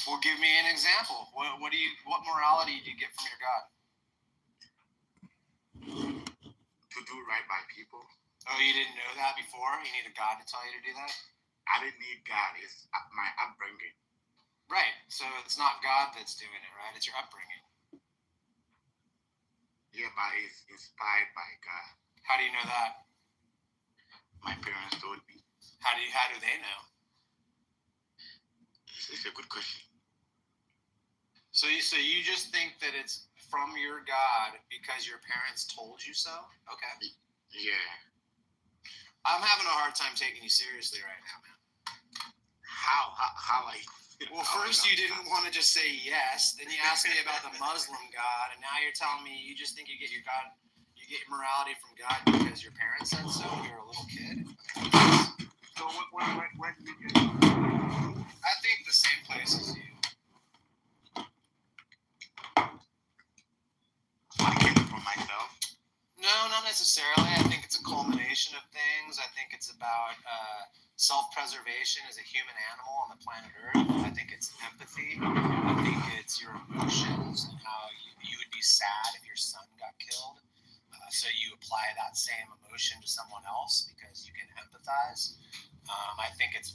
Well, give me an example. What morality do you get from your God? To do right by people. Oh, you didn't know that before? You need a God to tell you to do that? I didn't need God. It's my upbringing. Right. So it's not God that's doing it, right? It's your upbringing. Yeah, but it's inspired by God. How do you know that? My parents told me. How do they know? It's a good question. So you just think that it's from your God because your parents told you so? Okay. Yeah. I'm having a hard time taking you seriously right now, man. How I... Well, first you didn't want to just say yes. Then you asked me about the Muslim God, and now you're telling me you just think you get your morality from God because your parents said so when you were a little kid. So where did you get it? I think the same place as you. I get it from myself. No, not necessarily. I think it's a culmination of things. I think it's about self-preservation as a human animal on the planet Earth. I think it's empathy. I think it's your emotions and how you would be sad if your son got killed. So you apply that same emotion to someone else because you can empathize. I think it's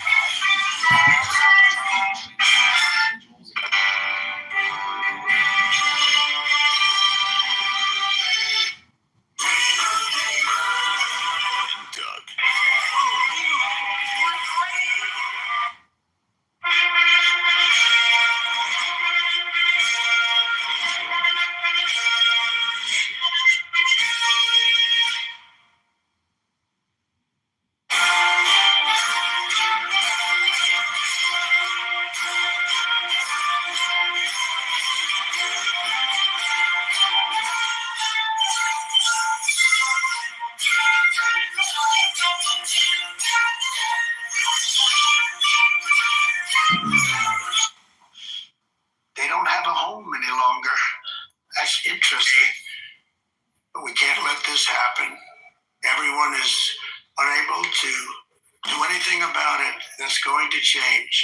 They don't have a home any longer. That's interesting. But we can't let this happen. Everyone is unable to do anything about it. That's going to change.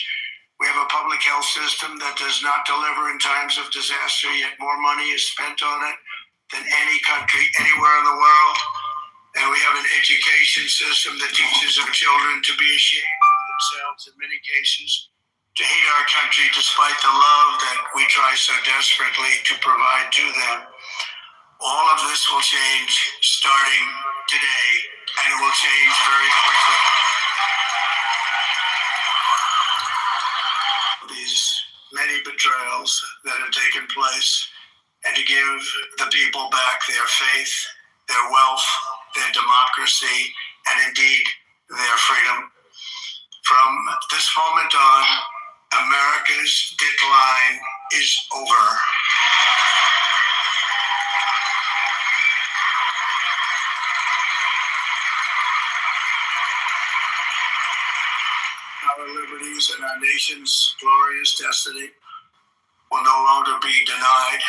We have a public health system that does not deliver in times of disaster, yet more money is spent on it than any country anywhere in the world. And we have an education system that teaches our children to be ashamed of themselves in many cases, to hate our country despite the love that we try so desperately to provide to them. All of this will change starting today, and it will change very quickly. These many betrayals that have taken place, and to give the people back their faith, their wealth, their democracy, and indeed their freedom. From this moment on, America's decline is over. Our liberties and our nation's glorious destiny will no longer be denied,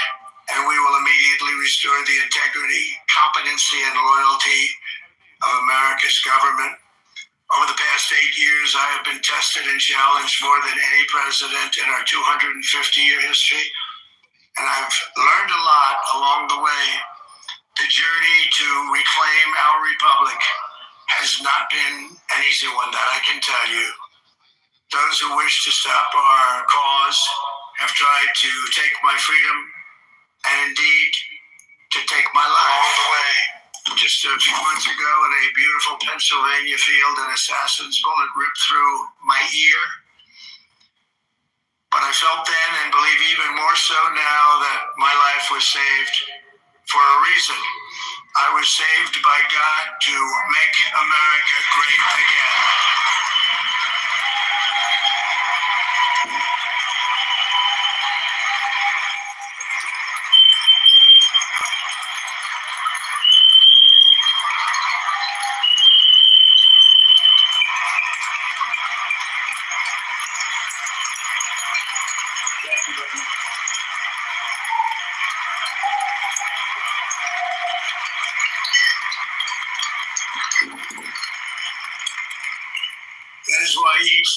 and we will immediately restore the integrity, competency, and loyalty of America's government. Over the past 8 years, I have been tested and challenged more than any president in our 250-year history, and I've learned a lot along the way. The journey to reclaim our republic has not been an easy one, that I can tell you. Those who wish to stop our cause have tried to take my freedom and indeed to take my life away. Just a few months ago in a beautiful Pennsylvania field, an assassin's bullet ripped through my ear. But I felt then, and believe even more so now, that my life was saved for a reason. I was saved by God to make America great again. That is why each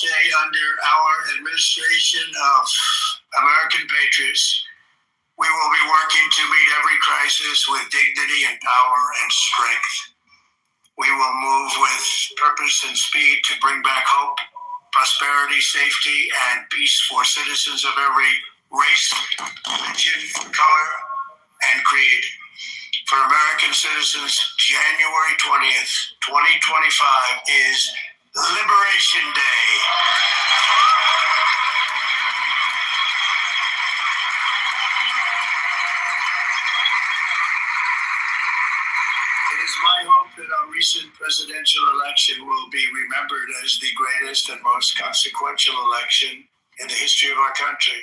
power and strength. We will move with purpose and speed to bring back hope, prosperity, safety, and peace for citizens of every race, religion, color, and creed. For American citizens, January 20th, 2025 is Liberation Day. It is my hope that our recent presidential election will be remembered as the greatest and most consequential election in the history of our country.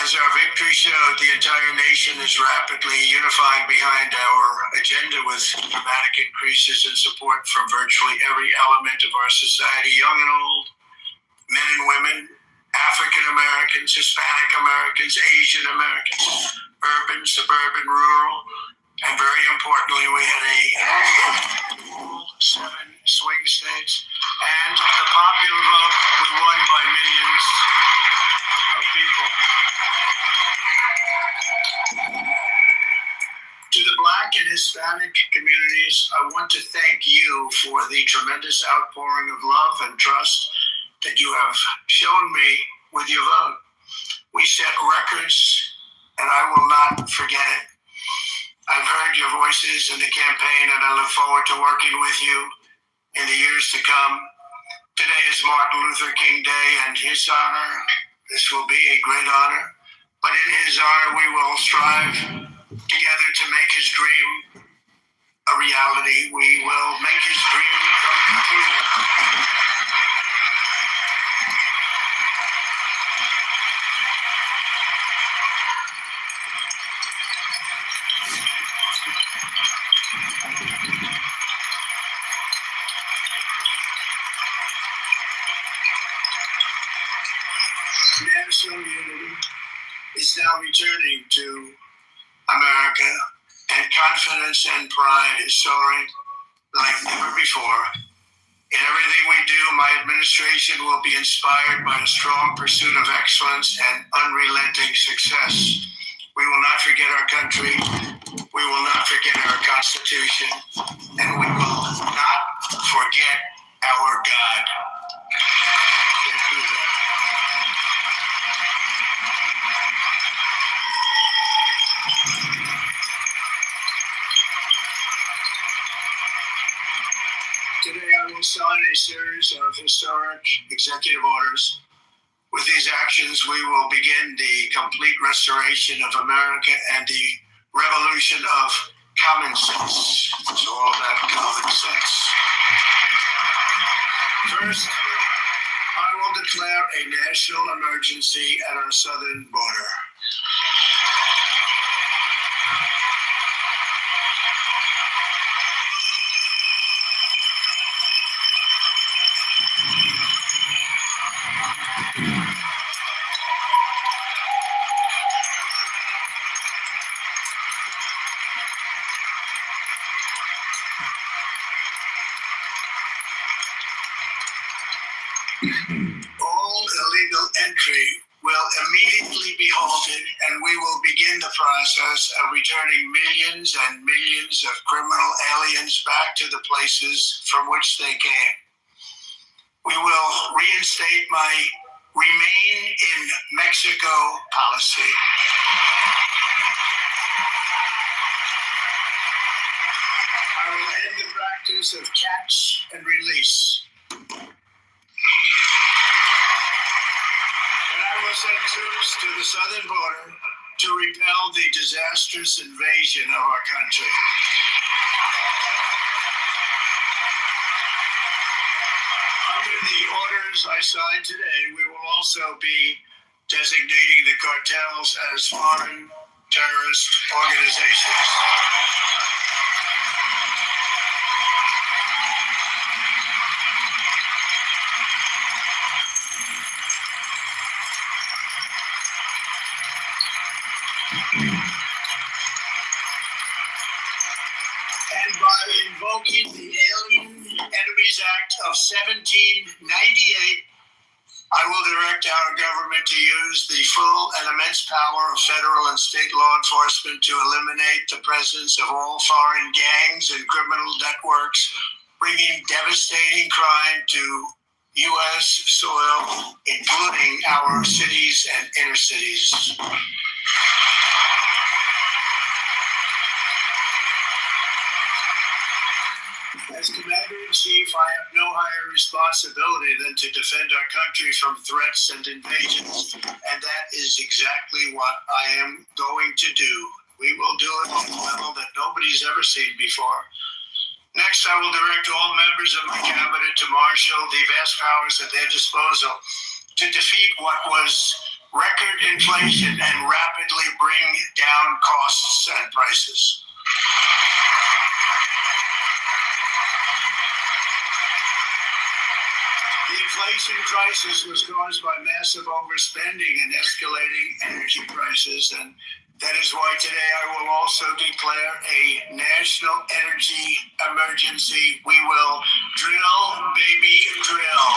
As our victory showed, the entire nation is rapidly unifying behind our agenda with dramatic increases in support from virtually every element of our society, young and old, men and women, African Americans, Hispanic Americans, Asian Americans, urban, suburban, rural, and very importantly, we had all 7 swing states, and the popular vote was won by millions of people. To the Black and Hispanic communities, I want to thank you for the tremendous outpouring of love and trust that you have shown me with your vote. We set records, and I will not forget it. I've heard your voices in the campaign, and I look forward to working with you in the years to come. Today is Martin Luther King Day, and his honor, this will be a great honor, but in his honor, we will strive together to make his dream a reality. We will make his dream come true. National unity is now returning to America, and confidence and pride is soaring like never before. In everything we do, my administration will be inspired by a strong pursuit of excellence and unrelenting success. We will not forget our country, we will not forget our Constitution, and we will not forget our God. Can't do that. Today I will sign a series of historic executive orders. With these actions, we will begin the complete restoration of America and the revolution of common sense. It's all about common sense. First, I will declare a national emergency at our southern border. All illegal entry will immediately be halted, and we will begin the process of returning millions and millions of criminal aliens back to the places from which they came. We will reinstate my Remain in Mexico policy. I will end the practice of catch and release. I will send troops to the southern border to repel the disastrous invasion of our country. Under the orders I signed today, we will also be designating the cartels as foreign terrorist organizations. And by invoking the Alien Enemies Act of 1798, I will direct our government to use the full and immense power of federal and state law enforcement to eliminate the presence of all foreign gangs and criminal networks, bringing devastating crime to U.S. soil, including our cities and inner cities. As Commander-in-Chief, I have no higher responsibility than to defend our country from threats and invasions, and that is exactly what I am going to do. We will do it on a level that nobody's ever seen before. Next, I will direct all members of my cabinet to marshal the vast powers at their disposal to defeat what was record inflation and rapidly bring down costs and prices. The inflation crisis was caused by massive overspending and escalating energy prices, and that is why today I will also declare a national energy emergency. We will drill, baby, drill.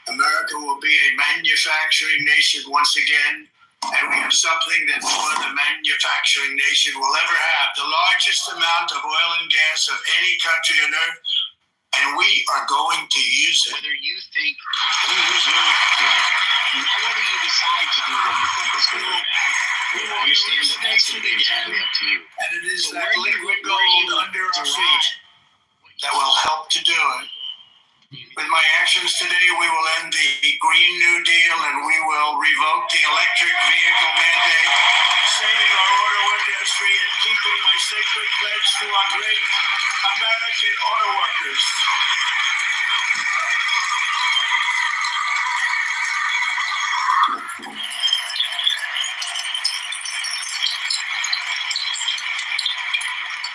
America will be a manufacturing nation once again, and we have something that no other manufacturing nation will ever have, the largest amount of oil and gas of any country on earth, and we are going to use it. Whether you think, who's really, not whether you decide to do what you think is good or bad. We I understand that that's going to be entirely up to you. And it is So that liquid gold under our feet that will help to do it. With my actions today, we will end the Green New Deal and we will revoke the electric vehicle mandate, saving our auto industry and keeping my sacred pledge to our great American auto workers.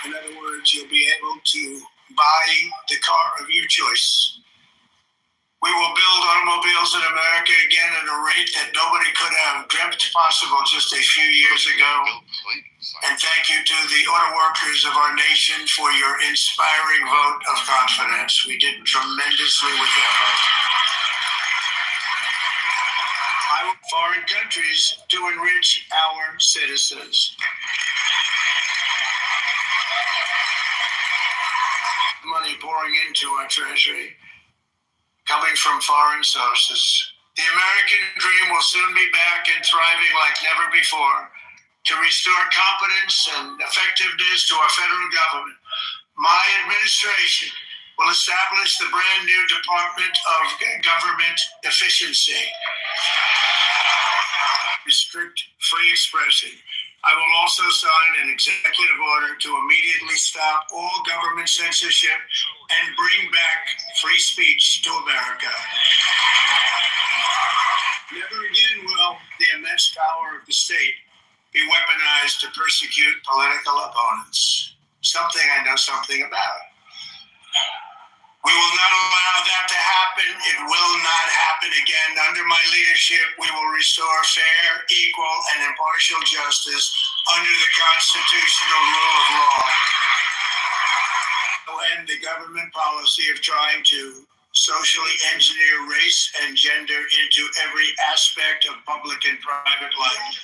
In other words, you'll be able to buy the car of your choice. We will build automobiles in America again at a rate that nobody could have dreamt possible just a few years ago. And thank you to the auto workers of our nation for your inspiring vote of confidence. We did tremendously with that vote. I want foreign countries to enrich our citizens. Money pouring into our treasury, coming from foreign sources. The American dream will soon be back and thriving like never before. To restore competence and effectiveness to our federal government, my administration will establish the brand new Department of Government Efficiency. Restrict free expression. I will also sign an executive order to immediately stop all government censorship and bring back free speech to America. Never again will the immense power of the state be weaponized to persecute political opponents. Something I know something about. We will not allow that to happen. It will not happen again. Under my leadership, we will restore fair, equal, and impartial justice under the constitutional rule of law. We'll end the government policy of trying to socially engineer race and gender into every aspect of public and private life.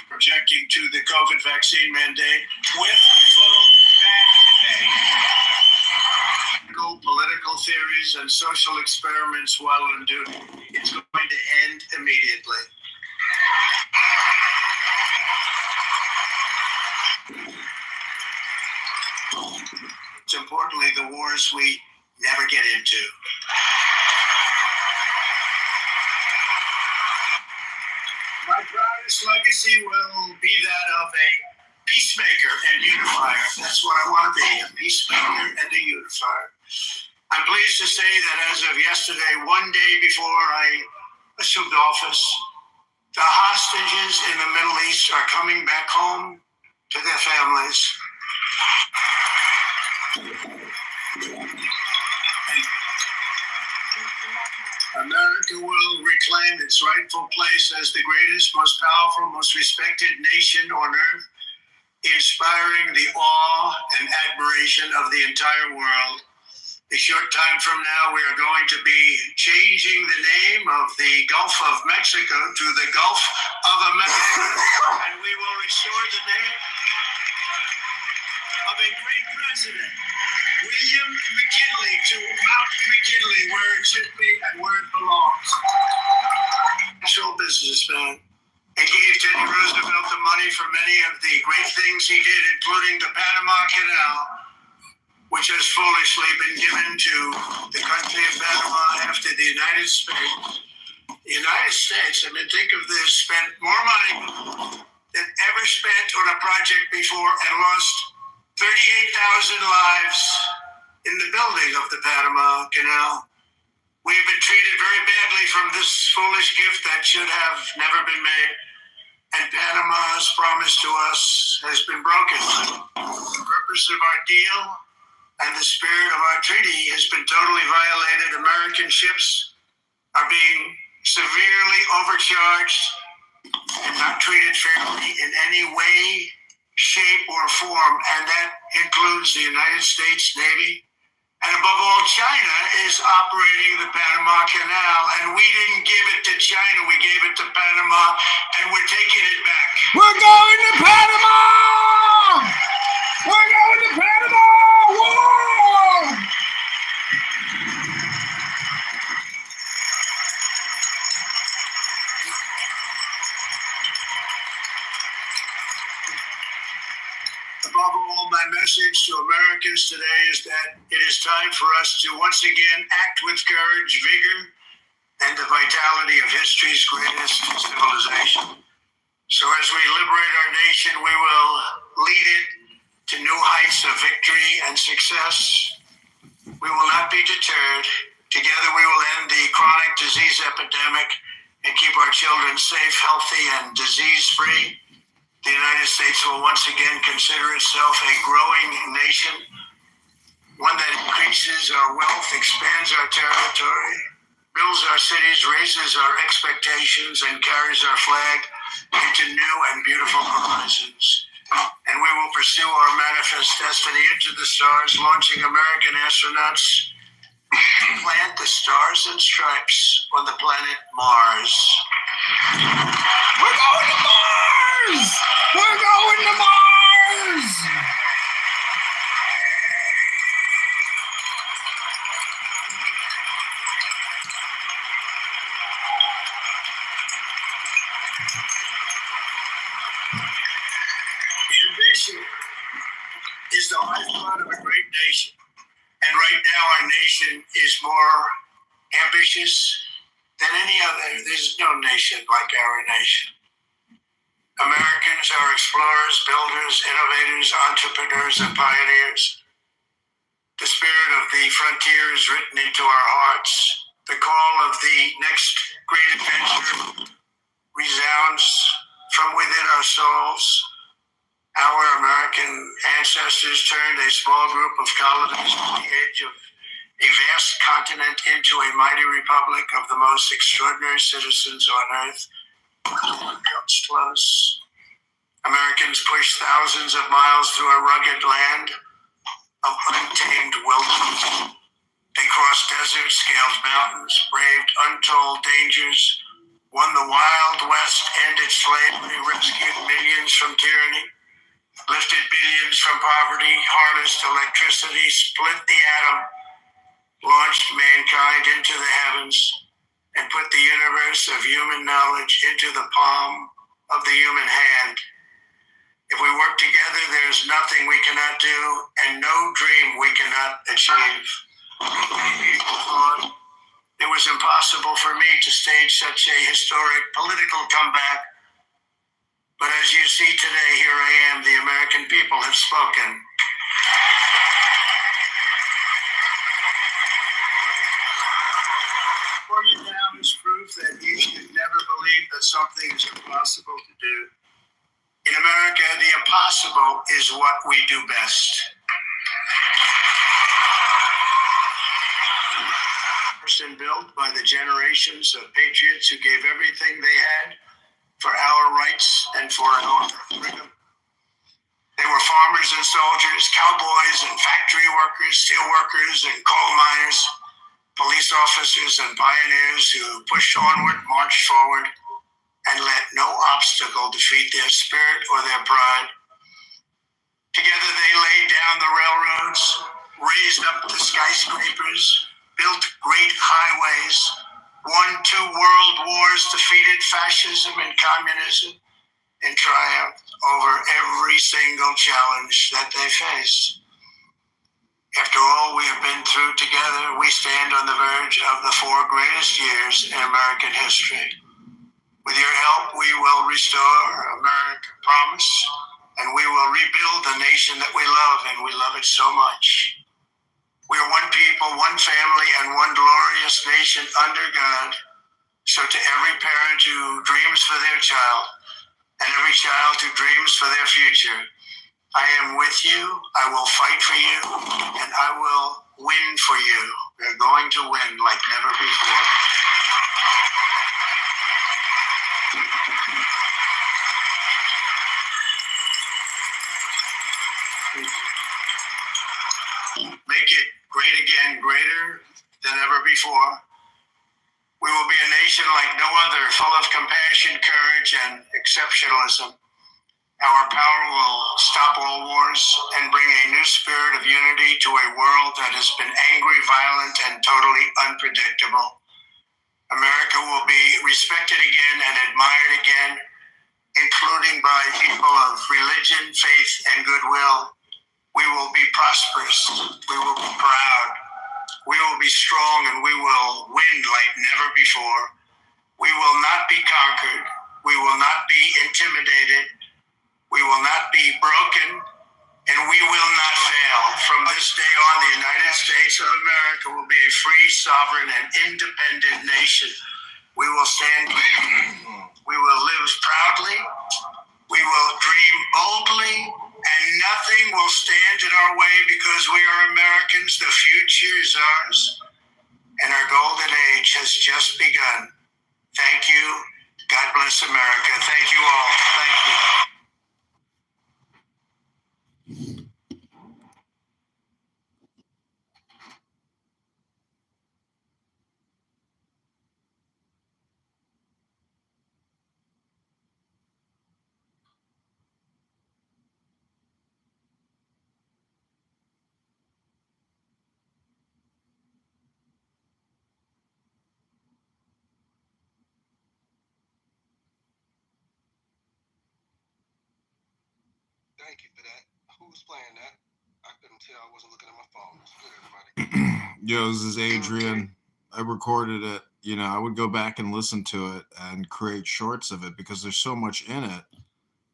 Projecting to the COVID vaccine mandate with full back pay. Political theories and social experiments while on duty. It's going to end immediately. It's importantly the wars we never get into. My proudest legacy will be that of a peacemaker and unifier. That's what I want to be, a peacemaker and a unifier. I'm pleased to say that as of yesterday, one day before I assumed office, The hostages in the Middle East are coming back home to their families. America will reclaim its rightful place as the greatest, most powerful, most respected nation on earth, inspiring the awe and admiration of the entire world. A short time from now, we are going to be changing the name of the Gulf of Mexico to the Gulf of America, and we will restore the name of a great president, William McKinley, to Mount McKinley, where it should be and where it belongs. Actual businessman, and gave Teddy Roosevelt the money for many of the great things he did, including the Panama Canal, which has foolishly been given to the country of Panama after the United States. The United States, I mean, think of this, spent more money than ever spent on a project before and lost 38,000 lives in the building of the Panama Canal. We have been treated very badly from this foolish gift that should have never been made. And Panama's promise to us has been broken. The purpose of our deal and the spirit of our treaty has been totally violated. American ships are being severely overcharged and not treated fairly in any way, shape, or form, and that includes the United States Navy. And above all, China is operating the Panama Canal, and we didn't give it to China, we gave it to Panama, and we're taking it back. We're going to Panama! We're going to Panama! Whoa! Above all, my message to Americans today is that it is time for us to once again act with courage, vigor, and the vitality of history's greatest civilization. So as we liberate our nation, we will lead it to new heights of victory and success. We will not be deterred. Together we will end the chronic disease epidemic and keep our children safe, healthy, and disease-free. The United States will once again consider itself a growing nation, one that increases our wealth, expands our territory, builds our cities, raises our expectations, and carries our flag into new and beautiful horizons. And we will pursue our manifest destiny into the stars, launching American astronauts to plant the stars and stripes on the planet Mars. We're going to Mars! We're going to Mars! Ambition is the lifeblood of a great nation. And right now our nation is more ambitious than any other. There's no nation like our nation. Americans are explorers, builders, innovators, entrepreneurs, and pioneers. The spirit of the frontier is written into our hearts. The call of the next great adventure resounds from within our souls. Our American ancestors turned a small group of colonies on the edge of a vast continent into a mighty republic of the most extraordinary citizens on earth. Comes close. Americans pushed thousands of miles through a rugged land of untamed wilderness. They crossed deserts, scaled mountains, braved untold dangers, won the Wild West, ended slavery, rescued millions from tyranny, lifted billions from poverty, harnessed electricity, split the atom, launched mankind into the heavens, and put the universe of human knowledge into the palm of the human hand. If we work together, there's nothing we cannot do and no dream we cannot achieve. People thought it was impossible for me to stage such a historic political comeback. But as you see today, here I am. The American people have spoken. For you now is proof that you should never believe that something is possible is what we do best. And built by the generations of patriots who gave everything they had for our rights and for our freedom. They were farmers and soldiers, cowboys and factory workers, steel workers and coal miners, police officers and pioneers who pushed onward, marched forward, and let no obstacle defeat their spirit or their pride. Together they laid down the railroads, raised up the skyscrapers, built great highways, won 2 world wars, defeated fascism and communism, and triumphed over every single challenge that they faced. After all we have been through together, we stand on the verge of the 4 greatest years in American history. With your help, we will restore America's promise, and we will rebuild the nation that we love, and we love it so much. We are one people, one family, and one glorious nation under God. So to every parent who dreams for their child, and every child who dreams for their future, I am with you, I will fight for you, and I will win for you. We're going to win like never before. Make it great again, greater than ever before. We will be a nation like no other, full of compassion, courage, and exceptionalism. Our power will stop all wars and bring a new spirit of unity to a world that has been angry, violent, and totally unpredictable. America will be respected again and admired again, including by people of religion, faith, and goodwill. We will be prosperous. We will be proud. We will be strong, and we will win like never before. We will not be conquered. We will not be intimidated. We will not be broken, and we will not fail. From this day on, the United States of America will be a free, sovereign, and independent nation. We will stand. We will live proudly. We will dream boldly, and nothing will stand in our way because we are Americans. The future is ours, and our golden age has just begun. Thank you. God bless America. Thank you all. Thank you. Thank you for that. Who was playing that? I couldn't tell. I wasn't looking at my phone. It's good, everybody. Yo, this is Adrian. I recorded it. You know, I would go back and listen to it and create shorts of it because there's so much in it.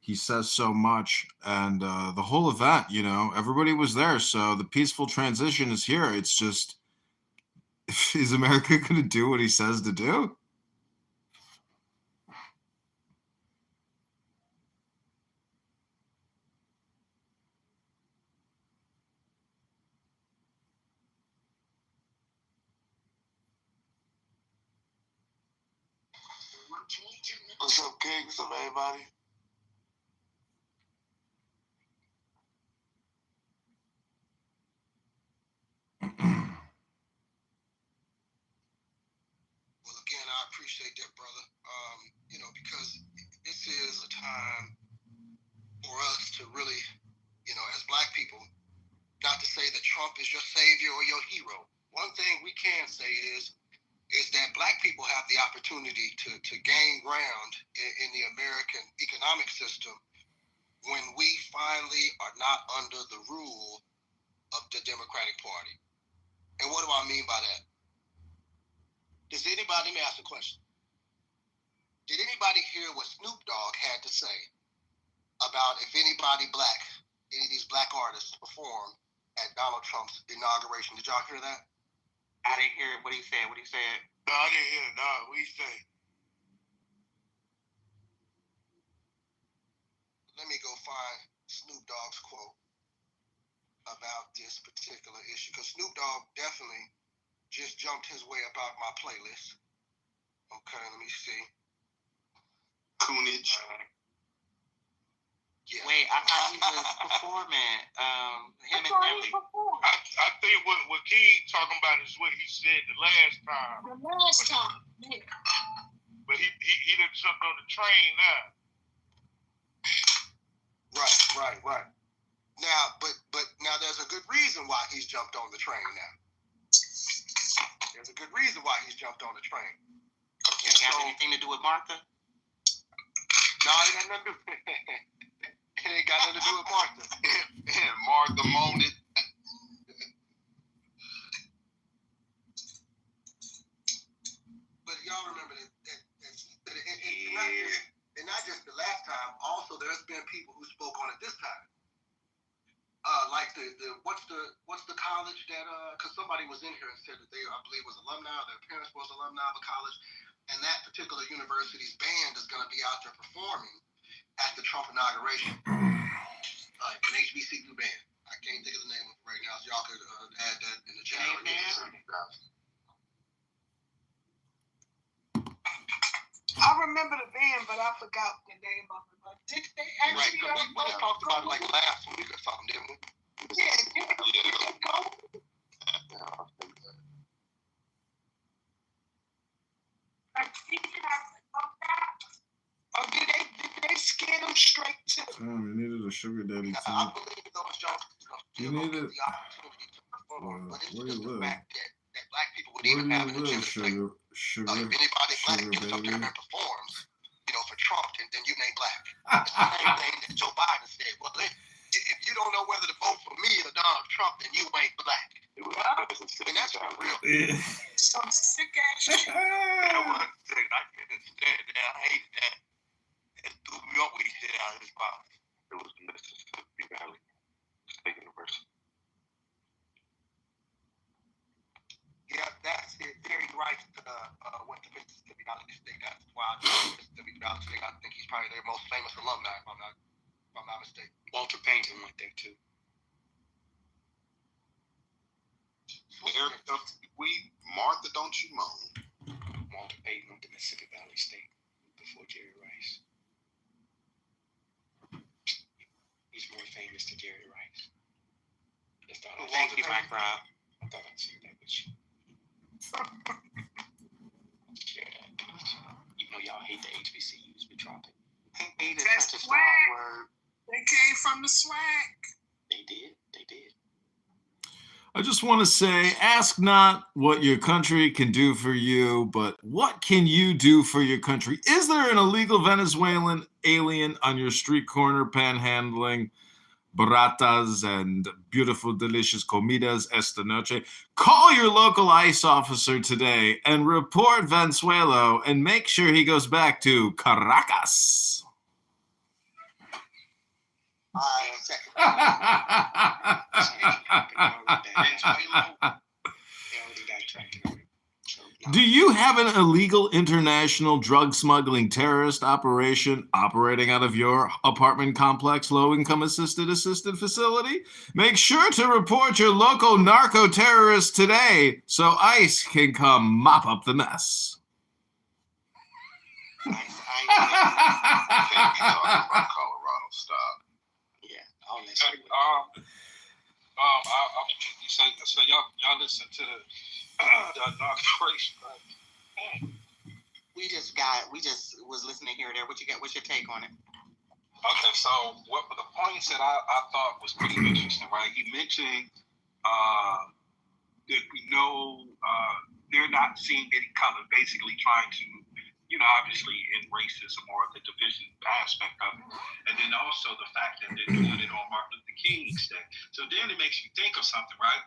He says so much, and the whole event, you know, everybody was there. So the peaceful transition is here. It's just, is America going to do what he says to do? What's up, King? What's up, everybody? Well, again, I appreciate that, brother. You know, because this is a time for us to really, you know, as Black people, not to say that Trump is your savior or your hero. One thing we can say is that Black people have the opportunity to gain ground in the American economic system when we finally are not under the rule of the Democratic Party. And what do I mean by that? Let me ask a question. Did anybody hear what Snoop Dogg had to say about if anybody Black, any of these Black artists performed at Donald Trump's inauguration? Did y'all hear that? I didn't hear what he said. What he said? No, I didn't hear it. No, what he said? Let me go find this particular issue, because Snoop Dogg definitely just jumped his way up out my playlist. Okay, let me see. Coonage. Yeah. Wait, I thought he was performing. Him and Nelly. I think what King talking about is what he said the last time. But he done jumped on the train now. Right. Now, but now there's a good reason why he's jumped on the train now. There's a good reason why he's jumped on the train. It got anything to do with Martha? No, it ain't nothing to do. It ain't got nothing to do with Martha. And Martha moaned it. But y'all remember that and not just the last time. Also, there's been people who spoke on it this time. Like the what's the college that because somebody was in here and said that they, I believe, was alumni, their parents was alumni of a college, and that particular university's band is going to be out there performing at the Trump inauguration. An HBCU band. I can't think of the name of it right now, so y'all could add that in the chat. I remember the band, but I forgot the name of it. But did they Right, actually? because we just talked about it like last week or something, didn't we? Yeah, did they go? Or did they scare them straight to? Damn, you needed a sugar daddy I too. believe those young You still needed. the opportunity to perform, but it's Where just you the live? fact that black people would Where even do have you an live, agenda to say, sugar if anybody black sugar gets up there baby? and performs, for Trump, then you ain't black. It's the same thing that Joe Biden said. Well, if you don't know whether to vote for me or Donald Trump, then you ain't black. And that's for real. Yeah. Some sick ass shit. That one thing I can't understand that. I hated that. It threw me up when he said it out of his mouth. It was Mississippi Valley State University. Yeah, that's it. Jerry Rice went to Mississippi Valley State. That's why I chose Mississippi Valley State. I think he's probably their most famous alumni, if I'm not mistaken. Walter Payton went there too. Martha, don't you moan. Walter Payton went to Mississippi Valley State before Jerry Rice. He's more famous than Jerry Rice. Thank you, Mike Rob. I thought I'd say that with you. Share that, please. Even though y'all hate the HBCUs, we dropped it. Hate is That's such a swag. strong word. They came from the swag. They did. I just want to say, ask not what your country can do for you, but what can you do for your country? Is there an illegal Venezuelan alien on your street corner panhandling baratas and beautiful, delicious comidas esta noche? Call your local ICE officer today and report Venezuela and make sure he goes back to Caracas. Do you have an illegal international drug smuggling terrorist operation operating out of your apartment complex low-income assisted facility? Make sure to report your local narco terrorist today so ICE can come mop up the mess. I think he's talking about Colorado. Stop. Yeah, all that So y'all listen to the inauguration. we just was listening here and there. What you got? What's your take on it? Okay, so what the points that I thought was pretty interesting, right? He mentioned that we know they're not seeing any color, basically trying to, obviously in racism or the division aspect of it. And then also the fact that they're doing it on Martin Luther King's Day. So then it makes you think of something, right?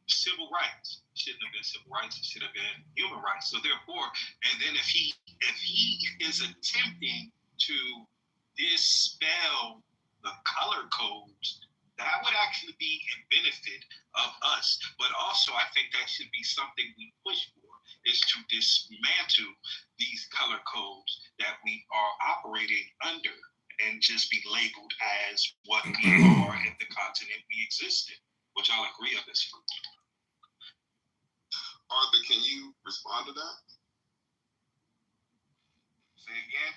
Civil rights. It shouldn't have been civil rights, it should have been human rights. So therefore, and then if he is attempting to dispel the color codes, that would actually be a benefit of us. But also I think that should be something we push for, is to dismantle these color codes that we are operating under and just be labeled as what we are in the continent we exist in. What would y'all agree or disagree? Arthur, can you respond to that? Say again.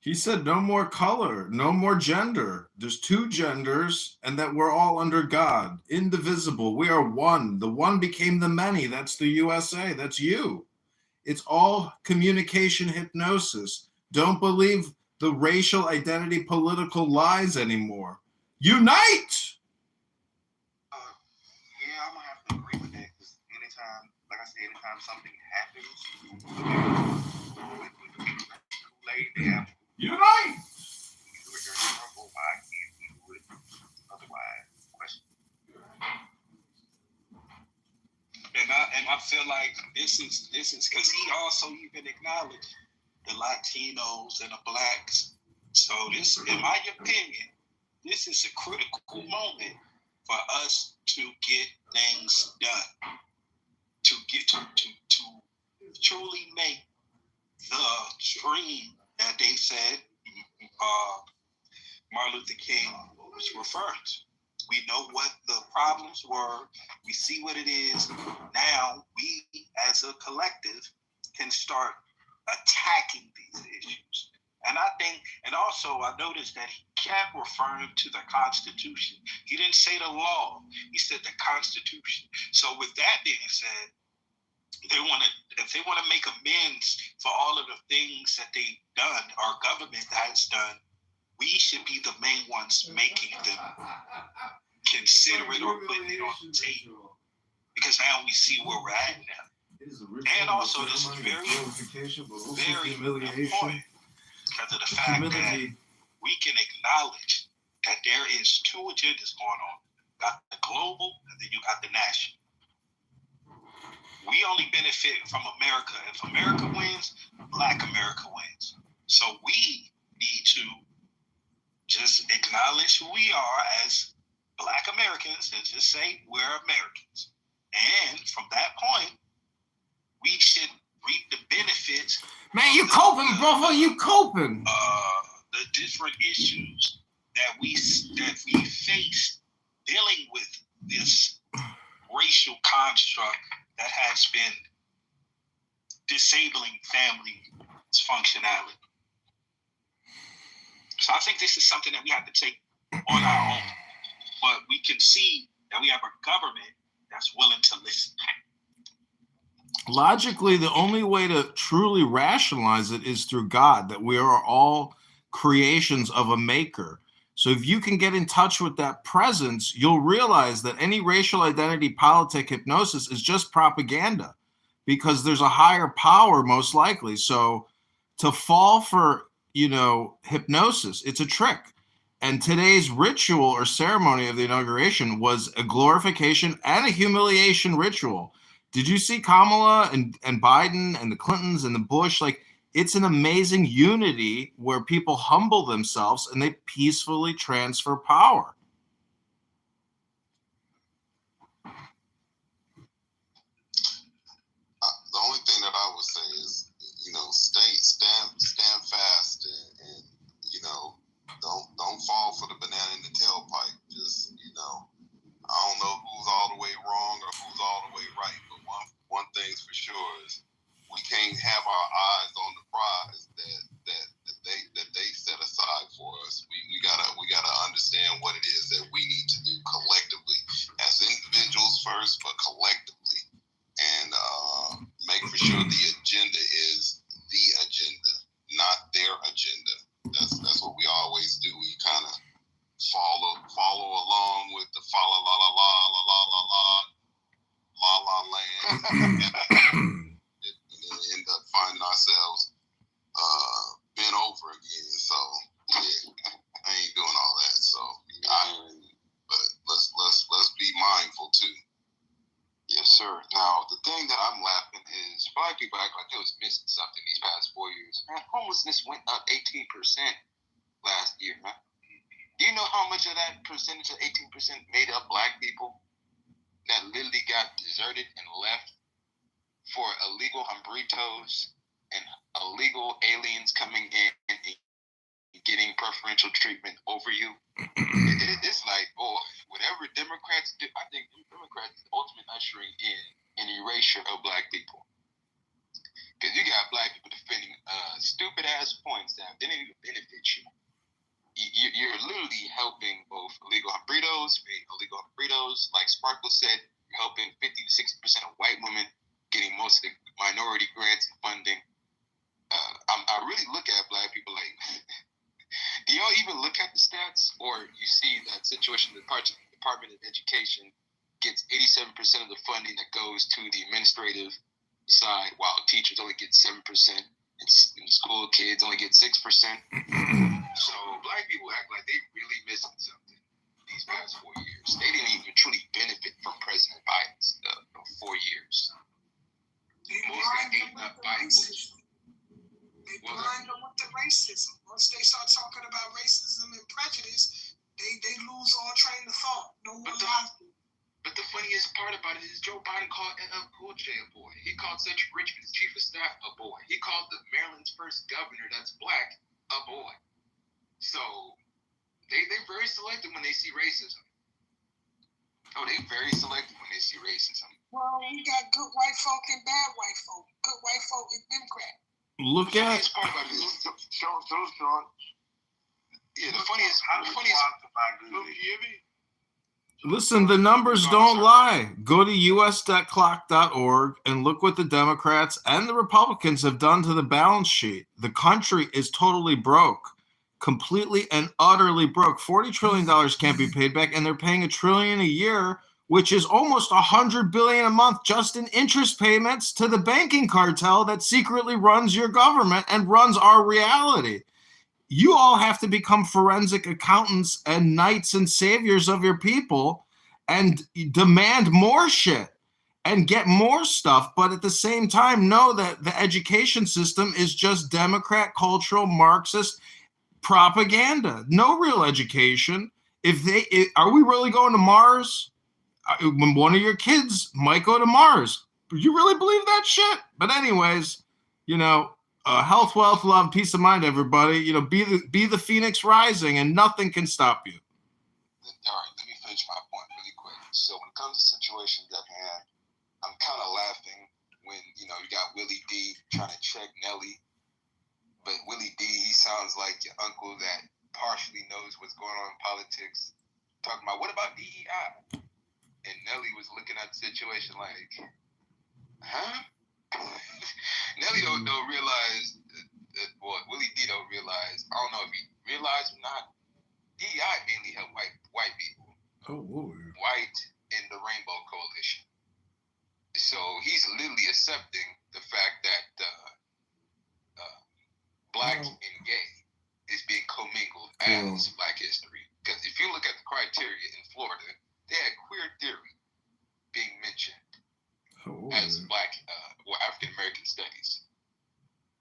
He said no more color, no more gender. There's two genders, and that we're all under God, indivisible. We are one. The one became the many. That's the USA. That's you. It's all communication hypnosis. Don't believe the racial identity political lies anymore. Unite! Yeah, I'm gonna have to agree with that because anytime, like I said, anytime something happens, with Kool-Aid, they have to Unite! do it during the Rumble. Why can't we do it otherwise? Question. And I feel like this is because he also even acknowledged the Latinos and the blacks. So this, in my opinion, this is a critical moment for us to get things done, to get to truly make the dream that they said Martin Luther King was referring to. We know what the problems were. We see what it is. Now we, as a collective, can start attacking these issues. And I think, and also I noticed that he kept referring to the Constitution. He didn't say the law. He said the Constitution. So with that being said, if they want to make amends for all of the things that they've done, our government has done, we should be the main ones making them consider it or put it on the table. Because now we see where we're at now. And also, this is very important because of the fact that we can acknowledge that there is two agendas going on. You got the global and then you got the national. We only benefit from America. If America wins, Black America wins. So we need to just acknowledge who we are as Black Americans and just say we're Americans. And from that point, we should reap the benefits. Man, you coping, brother. You coping. The different issues that we face dealing with this racial construct that has been disabling family's functionality. So I think this is something that we have to take on our own. But we can see that we have a government that's willing to listen. Logically, the only way to truly rationalize it is through God, that we are all creations of a maker. So if you can get in touch with that presence, you'll realize that any racial identity politic hypnosis is just propaganda, because there's a higher power most likely. So to fall for, hypnosis, it's a trick. And today's ritual or ceremony of the inauguration was a glorification and a humiliation ritual. Did you see Kamala and Biden and the Clintons and the Bush? Like, it's an amazing unity where people humble themselves and they peacefully transfer power. The only thing that I would say is, stand fast and don't fall for the banana in the tailpipe. Just, I don't know who's all the way wrong or who's all the way right, but one thing's for sure is we can't have our eyes on the prize that they set aside for us. We gotta understand what it is that we need to do collectively as individuals first, but collectively, and make for sure the agenda is the agenda, not their agenda. That's what we always do. We kind of follow along with the fa la la la la la land, and then end up finding ourselves bent over again. So yeah, I ain't doing all that. So but let's be mindful too. Yes, sir. Now, the thing that I'm laughing is Black people act like they was missing something these past 4 years. Man, homelessness went up 18% last year, man. Do you know how much of that percentage of 18% made up Black people that literally got deserted and left for illegal hombritos and illegal aliens coming in and getting preferential treatment over you? It's like, boy, whatever Democrats do, I Democrats ultimately ushering in an erasure of black people. Because you got black people defending stupid ass points that didn't even benefit you. You're literally helping both illegal burritos. Like Sparkle said, you're helping 50 to 60% of white women getting most of the minority grants and funding. I really look at black people like, do y'all even look at the stats? Or you see that situation, the Department of Education gets 87% of the funding that goes to the administrative side, while teachers only get 7%, and school kids only get 6%. So black people act like they really missing something these past 4 years. They didn't even truly benefit from President Biden's 4 years. They blind them with the racism. They blind them with the racism. Once they start talking about racism and prejudice, they lose all train of thought. No one allows them. But the funniest part about it is Joe Biden called LL Cool J a boy. He called Cedric Richmond's chief of staff a boy. He called the Maryland's first governor that's black a boy. So they're very selective when they see racism. Oh, they're very selective when they see racism. Well, we got good white folk and bad white folk. Good white folk and Democrat. Look The at funniest part about it is, Sean. yeah, the funniest. Listen, the numbers don't lie. Go to us.clock.org and look what the Democrats and the Republicans have done to the balance sheet. The country is totally broke, completely and utterly broke. $40 trillion can't be paid back, and they're paying $1 trillion a year, which is almost $100 billion a month just in interest payments to the banking cartel that secretly runs your government and runs our reality. You all have to become forensic accountants and knights and saviors of your people and demand more shit and get more stuff. But at the same time, know that the education system is just Democrat, cultural, Marxist propaganda. No real education. Are we really going to Mars? When one of your kids might go to Mars. You really believe that shit? But anyways, health, wealth, love, peace of mind, everybody. Be the phoenix rising, and nothing can stop you. All right, let me finish my point really quick. So when it comes to situations at hand, I'm kind of laughing when you got Willie D trying to check Nelly, but Willie D, he sounds like your uncle that partially knows what's going on in politics, talking about what about DEI, and Nelly was looking at the situation like, huh? Nelly don't realize, Willie D don't realize, I don't know if he realized or not, DEI mainly help white people. Oh, Lord. White in the Rainbow Coalition. So he's literally accepting the fact that black and gay is being commingled as Black history. Because if you look at the criteria in Florida, they had queer theory being mentioned as black or African American studies.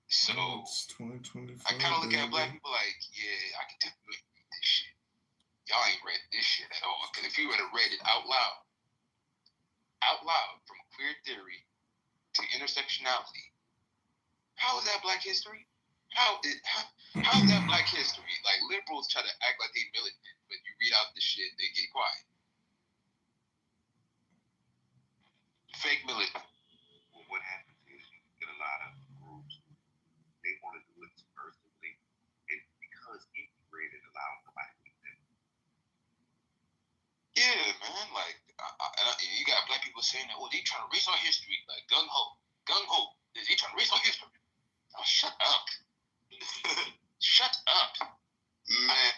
So it's 2025, I kind of look at black people like, yeah, I can definitely read this shit. Y'all ain't read this shit at all. Because if you would have read it out loud from queer theory to intersectionality, how is that Black history? How is that Black history? Like, liberals try to act like they militant, but you read out the shit, they get quiet. Fake militant. Well, what happens is you get a lot of groups, they want to do it subversively, and because integrated allows nobody to do that. Yeah, man. Like, you got black people saying that, they trying to erase our history, like gung ho. Is he trying to erase our history? Oh, shut up. Shut up, man.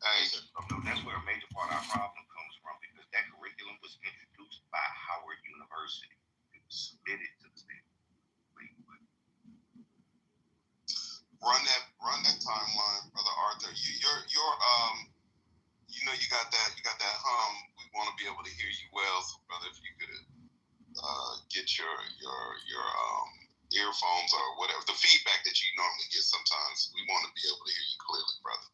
Hey. No, that's where a major part of our problem comes from, because that curriculum was introduced by Howard University. It was submitted to the state. Run that timeline, Brother Arthur. You got that hum. We want to be able to hear you well, so brother, if you could get your earphones or whatever, the feedback that you normally get sometimes, we want to be able to hear you clearly, brother.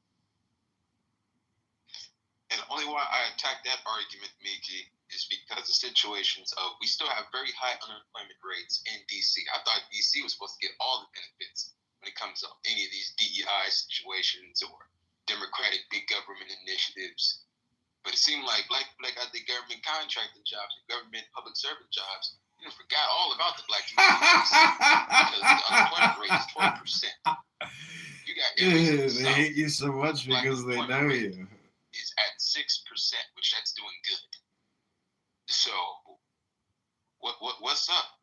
And the only why I attack that argument, Miki, is because the situations of, we still have very high unemployment rates in DC. I thought DC was supposed to get all the benefits when it comes to any of these DEI situations or Democratic big government initiatives. But it seemed like black got the government contracting jobs, and government public servant jobs. You forgot all about the black communities because the unemployment rate is 12%. You got They hate you so much because they know you. Is at 6%, which that's doing good. So, what's up?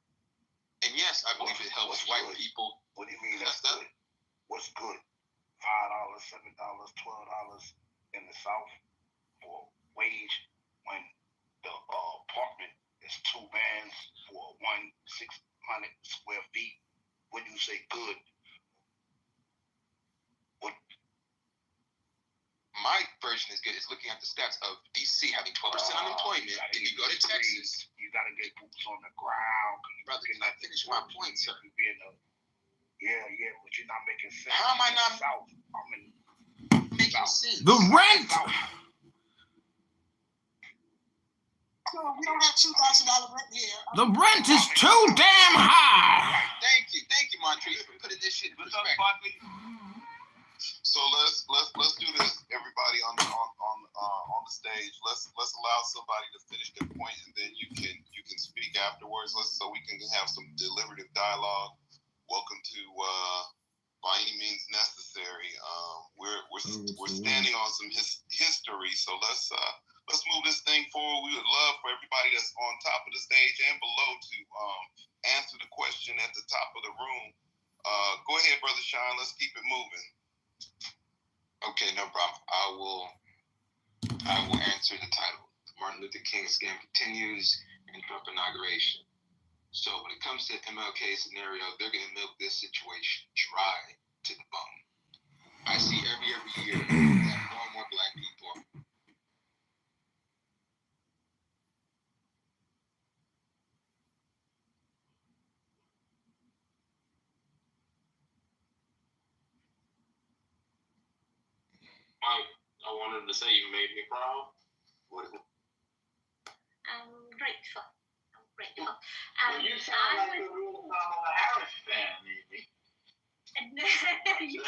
And yes, I believe it helps white people. What do you mean that's good? What's good? $5, $7, $12 in the South for wage when the apartment is 2 bands for 600 square feet. When you say good, what? My version is good. It's looking at the stats of DC having 12% unemployment. Then you go to Texas. You gotta get boots on the ground. Brother, can I finish my point, sir? Yeah, but you're not making sense. How am I not South? I'm in making sense? The rent! So we don't have $2,000 rent here. The rent is too damn high! Thank you, Montrese, for putting this shit in perspective. So let's do this, everybody on the stage. Let's allow somebody to finish their point, and then you can speak afterwards. So we can have some deliberative dialogue. Welcome to By Any Means Necessary. We're standing on some history, so let's move this thing forward. We would love for everybody that's on top of the stage and below to answer the question at the top of the room. Go ahead, Brother Sean. Let's keep it moving. Okay, no problem. I will answer the title. Martin Luther King scam continues in Trump inauguration. So when it comes to MLK scenario, they're going to milk this situation dry to the bone. I see every year that more and more black people. I wanted to say you made me proud. What is it? I'm grateful. Well, you sound like a real Kamala Harris fan, maybe. Yeah.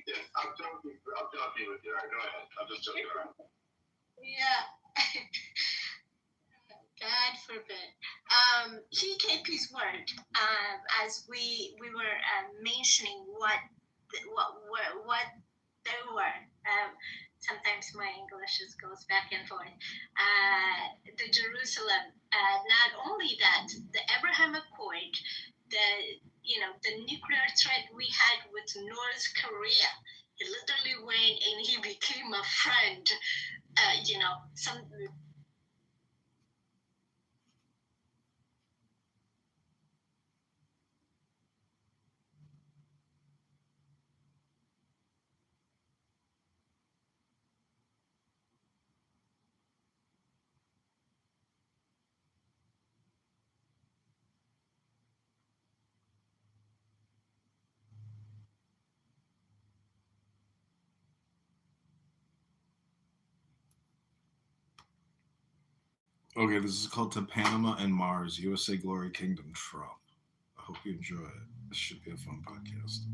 Yes, I'm joking with you. All right, go ahead. I'm just joking around. Yeah. God forbid. GKP's word, as we were mentioning what they were. Sometimes my English just goes back and forth. The Jerusalem, not only that, the Abraham Accord, the nuclear threat we had with North Korea. He literally went and he became a friend. Okay, this is called To Panama and Mars, USA Glory Kingdom Trump. I hope you enjoy it. This should be a fun podcast.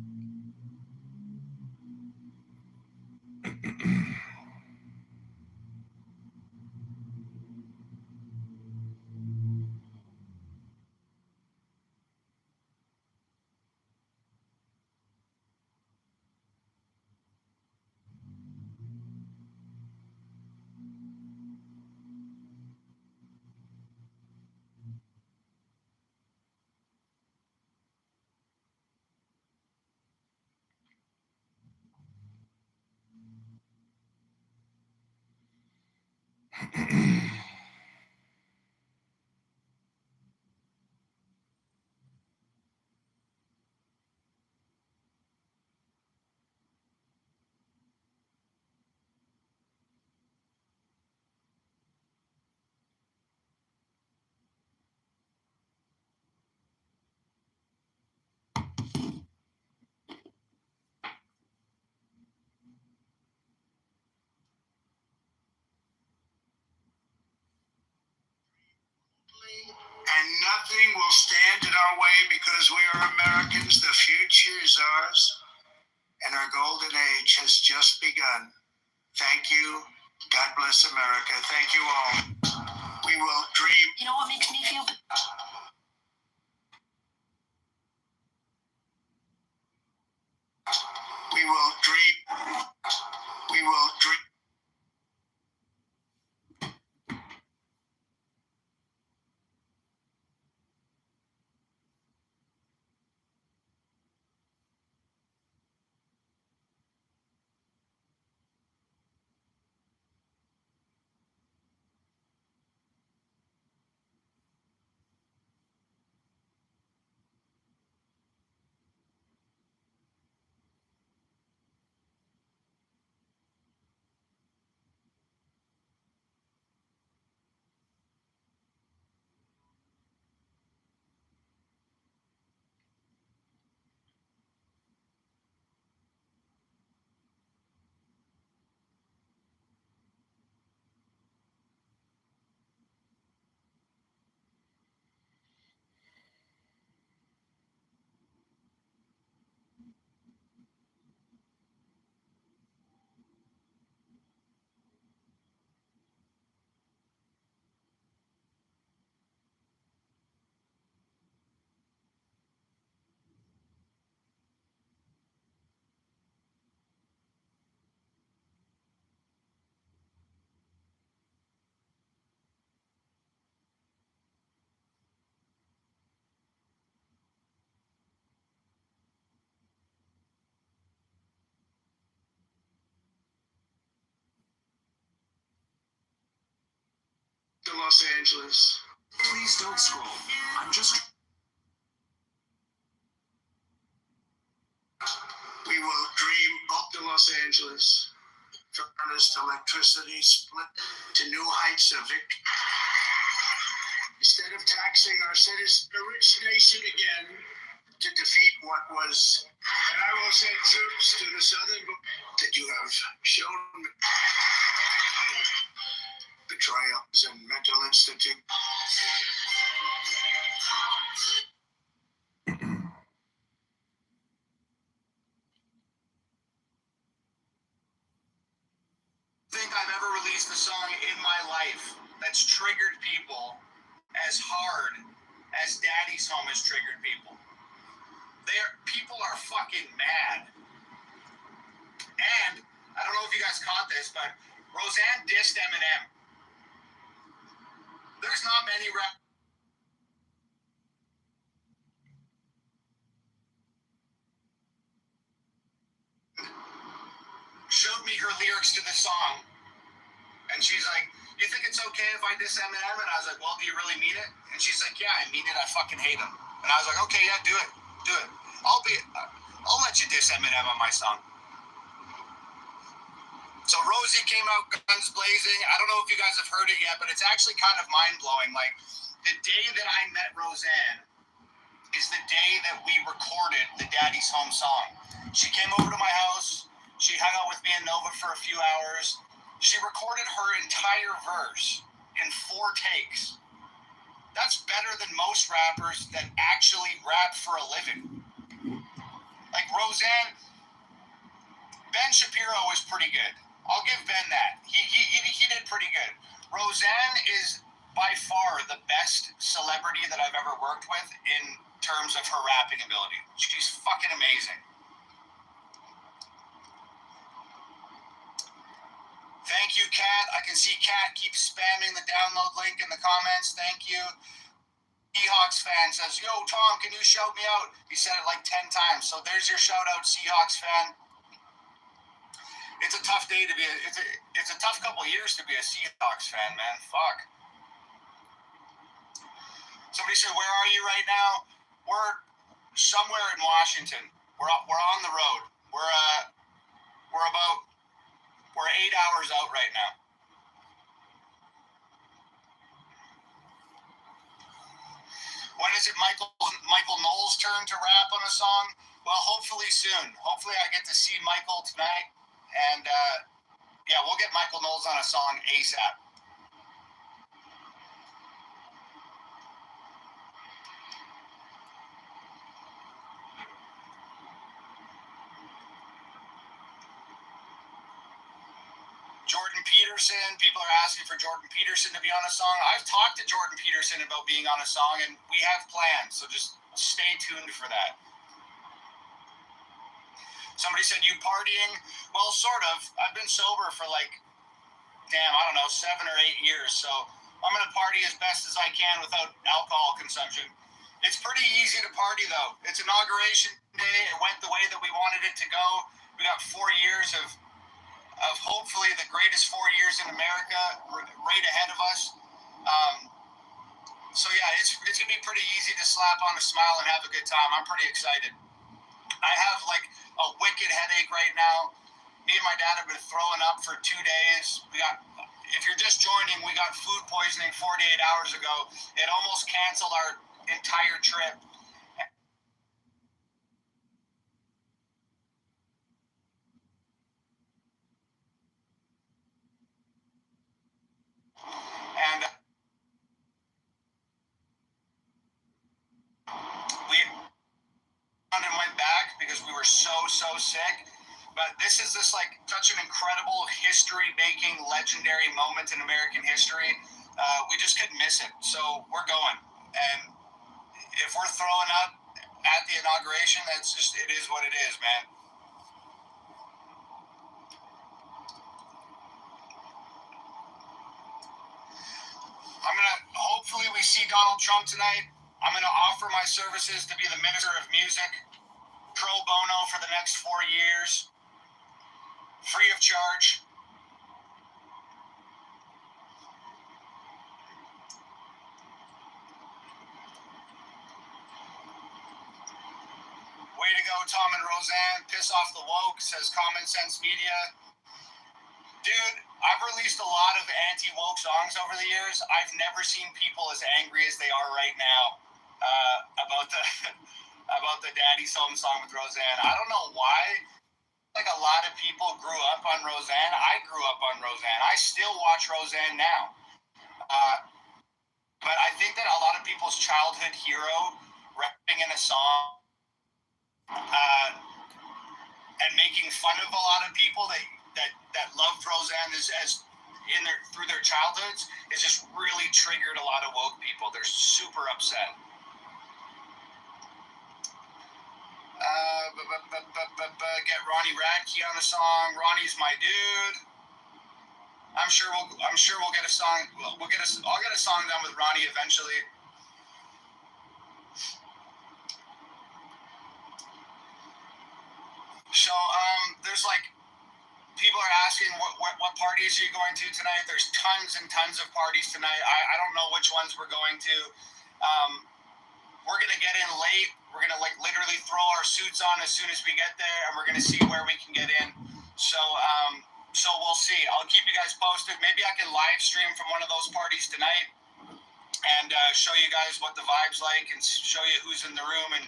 And nothing will stand in our way because we are Americans. The future is ours. and our golden age has just begun. Thank you. God bless America. Thank you all. We will dream. You know what makes me feel? We will dream. We will dream. To Los Angeles. Please don't scroll. I'm just. We will dream up to Los Angeles. Furnace electricity split to new heights of victory. Instead of taxing our citizens, a rich nation again, to defeat what was, and I will send troops to the southern that you have shown betrayals and mental institute. Think I've ever released a song in my life that's triggered people as hard as Daddy's Home has triggered people. People are fucking mad. And I don't know if you guys caught this, but Roseanne dissed Eminem. There's not many rap. Showed me her lyrics to the song, and she's like, "You think it's okay if I diss Eminem?" And I was like, "Well, do you really mean it?" And she's like, "Yeah, I mean it. I fucking hate him." And I was like, "Okay, yeah, do it. I'll let you diss Eminem on my song." So Rosie came out guns blazing. I don't know if you guys have heard it yet, but it's actually kind of mind-blowing. Like, the day that I met Roseanne is the day that we recorded the Daddy's Home song. She came over to my house. She hung out with me and Nova for a few hours. She recorded her entire verse in 4 takes. That's better than most rappers that actually rap for a living. Like Roseanne, Ben Shapiro was pretty good. I'll give Ben that. He did pretty good. Roseanne is by far the best celebrity that I've ever worked with in terms of her rapping ability. She's fucking amazing. Thank you, Kat. I can see Kat keeps spamming the download link in the comments. Thank you. Seahawks fan says, "Yo, Tom, can you shout me out?" He said it like 10 times. So there's your shout out, Seahawks fan. It's a tough day to be it's a tough couple of years to be a Seahawks fan, man. Fuck. Somebody said, "Where are you right now?" We're somewhere in Washington. We're on the road. We're 8 hours out right now. When is it Michael Knowles' turn to rap on a song? Well, hopefully soon. Hopefully I get to see Michael tonight. And, yeah, we'll get Michael Knowles on a song ASAP. Peterson. People are asking for Jordan Peterson to be on a song. I've talked to Jordan Peterson about being on a song, and we have plans, so just stay tuned for that. Somebody said, you partying? Well, sort of. I've been sober for like, 7 or 8 years, so I'm going to party as best as I can without alcohol consumption. It's pretty easy to party, though. It's inauguration day. It went the way that we wanted it to go. We got 4 years of hopefully the greatest 4 years in America right ahead of us. So yeah, it's gonna be pretty easy to slap on a smile and have a good time. I'm pretty excited. I have like a wicked headache right now. Me and my dad have been throwing up for 2 days. If you're just joining, we got food poisoning 48 hours ago. It almost canceled our entire trip. And we went back because we were so sick. But this is like such an incredible history-making, legendary moment in American history. We just couldn't miss it. So we're going. And if we're throwing up at the inauguration, it is what it is, man. Hopefully we see Donald Trump tonight. I'm going to offer my services to be the Minister of Music, pro bono for the next 4 years, free of charge. Way to go, Tom and Roseanne. Piss off the woke, says Common Sense Media. Dude, I've released a lot of anti-woke songs over the years. I've never seen people as angry as they are right now about the Daddy Home song with Roseanne. I don't know why. Like a lot of people grew up on Roseanne. I grew up on Roseanne. I still watch Roseanne now. But I think that a lot of people's childhood hero rapping in a song and making fun of a lot of people that loved Roseanne through their childhoods has just really triggered a lot of woke people. They're super upset. Get Ronnie Radke on a song. Ronnie's my dude. I'm sure we'll get a song. I'll get a song done with Ronnie eventually. So there's like people are asking what parties are you going to tonight? There's tons and tons of parties tonight. I don't know which ones we're going to. We're gonna get in late. We're gonna like literally throw our suits on as soon as we get there, and we're gonna see where we can get in. So we'll see. I'll keep you guys posted. Maybe I can live stream from one of those parties tonight and show you guys what the vibe's like and show you who's in the room and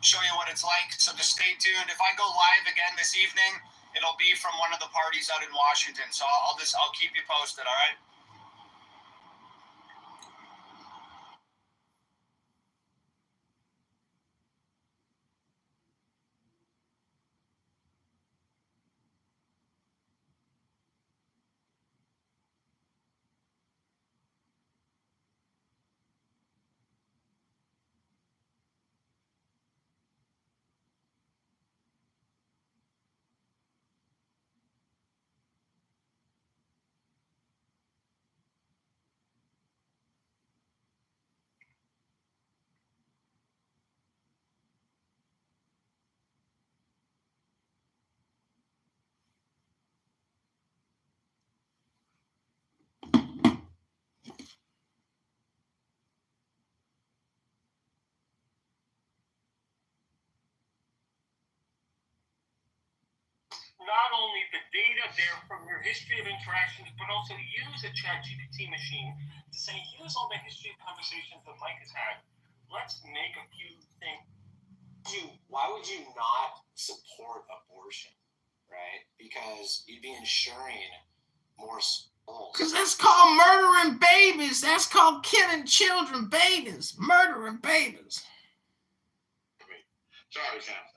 show you what it's like. So just stay tuned. If I go live again this evening, it'll be from one of the parties out in Washington. So I'll keep you posted. All right. Not only the data there from your history of interactions, but also use a ChatGPT machine to say, here's all the history of conversations that Mike has had. Let's make a few things. Why would you not support abortion, right? Because you'd be ensuring more souls. Because that's called murdering babies. That's called killing children, babies, murdering babies. Sorry, Samson.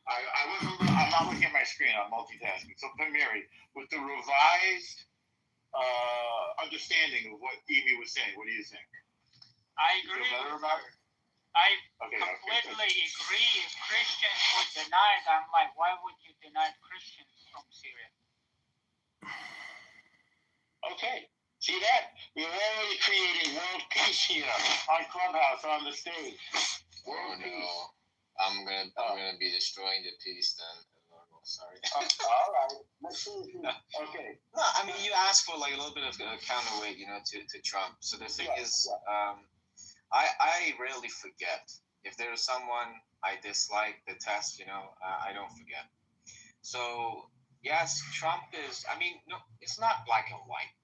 I'm not looking at my screen. I'm multitasking. So, Mary, with the revised understanding of what Amy was saying. What do you think? I agree. I completely agree. If Christians would deny it, I'm like, why would you deny Christians from Syria? Okay. See that? We're already creating world peace here on Clubhouse on the stage. Oh no, I'm gonna be destroying the peace then. Sorry. All right. Let's see. Okay. No, I mean you asked for like a little bit of a counterweight, to Trump. So the thing is, I rarely forget. If there's someone I dislike, detest, I don't forget. So yes, Trump is. I mean, no, it's not black and white.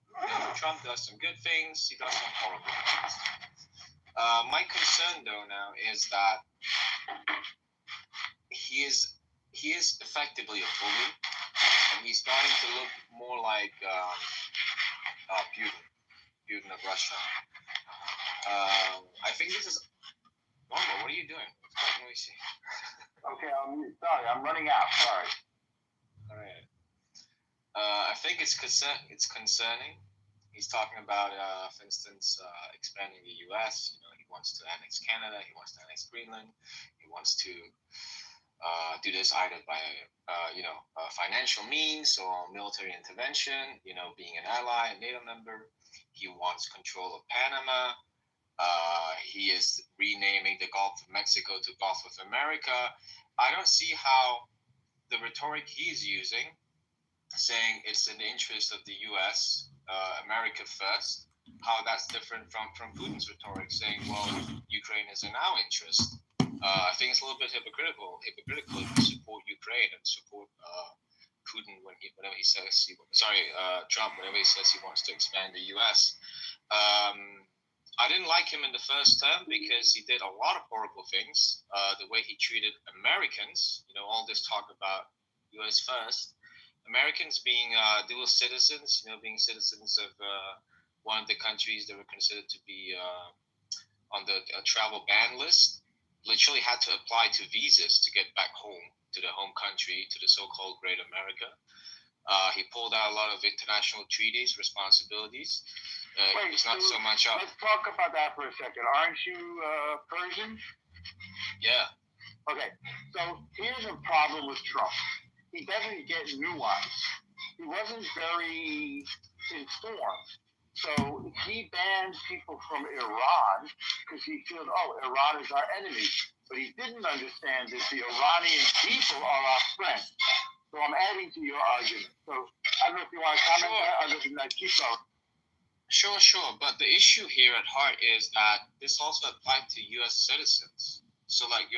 Trump does some good things. He does some horrible things. My concern, though, now is that he is effectively a bully, and he's starting to look more like Putin of Russia. I think this is. Wanda, what are you doing? It's quite noisy. Okay, sorry, I'm running out. Sorry. All right. I think it's concerning. He's talking about, for instance, expanding the U.S. He wants to annex Canada. He wants to annex Greenland. He wants to do this either by, financial means or military intervention. Being an ally, a NATO member. He wants control of Panama. He is renaming the Gulf of Mexico to Gulf of America. I don't see how the rhetoric he's using, saying it's in the interest of the U.S., America first, how that's different from Putin's rhetoric, saying, well, Ukraine is in our interest. I think it's a little bit hypocritical to support Ukraine and support Putin whenever he says Trump whenever he says he wants to expand the U.S. I didn't like him in the first term because he did a lot of horrible things. The way he treated Americans, all this talk about U.S. first. Americans being dual citizens, being citizens of one of the countries that were considered to be on the travel ban list, literally had to apply to visas to get back home to the home country, to the so-called Great America. He pulled out a lot of international treaties, responsibilities. It's not so much up. Let's talk about that for a second. Aren't you Persian? Yeah. Okay, so here's a problem with Trump. He doesn't get nuance. He wasn't very informed. So he banned people from Iran because he feels, Iran is our enemy. But he didn't understand that the Iranian people are our friends. So I'm adding to your argument. So I don't know if you want to comment on that, other than that, keep going. Sure. But the issue here at heart is that this also applied to U.S. citizens. So like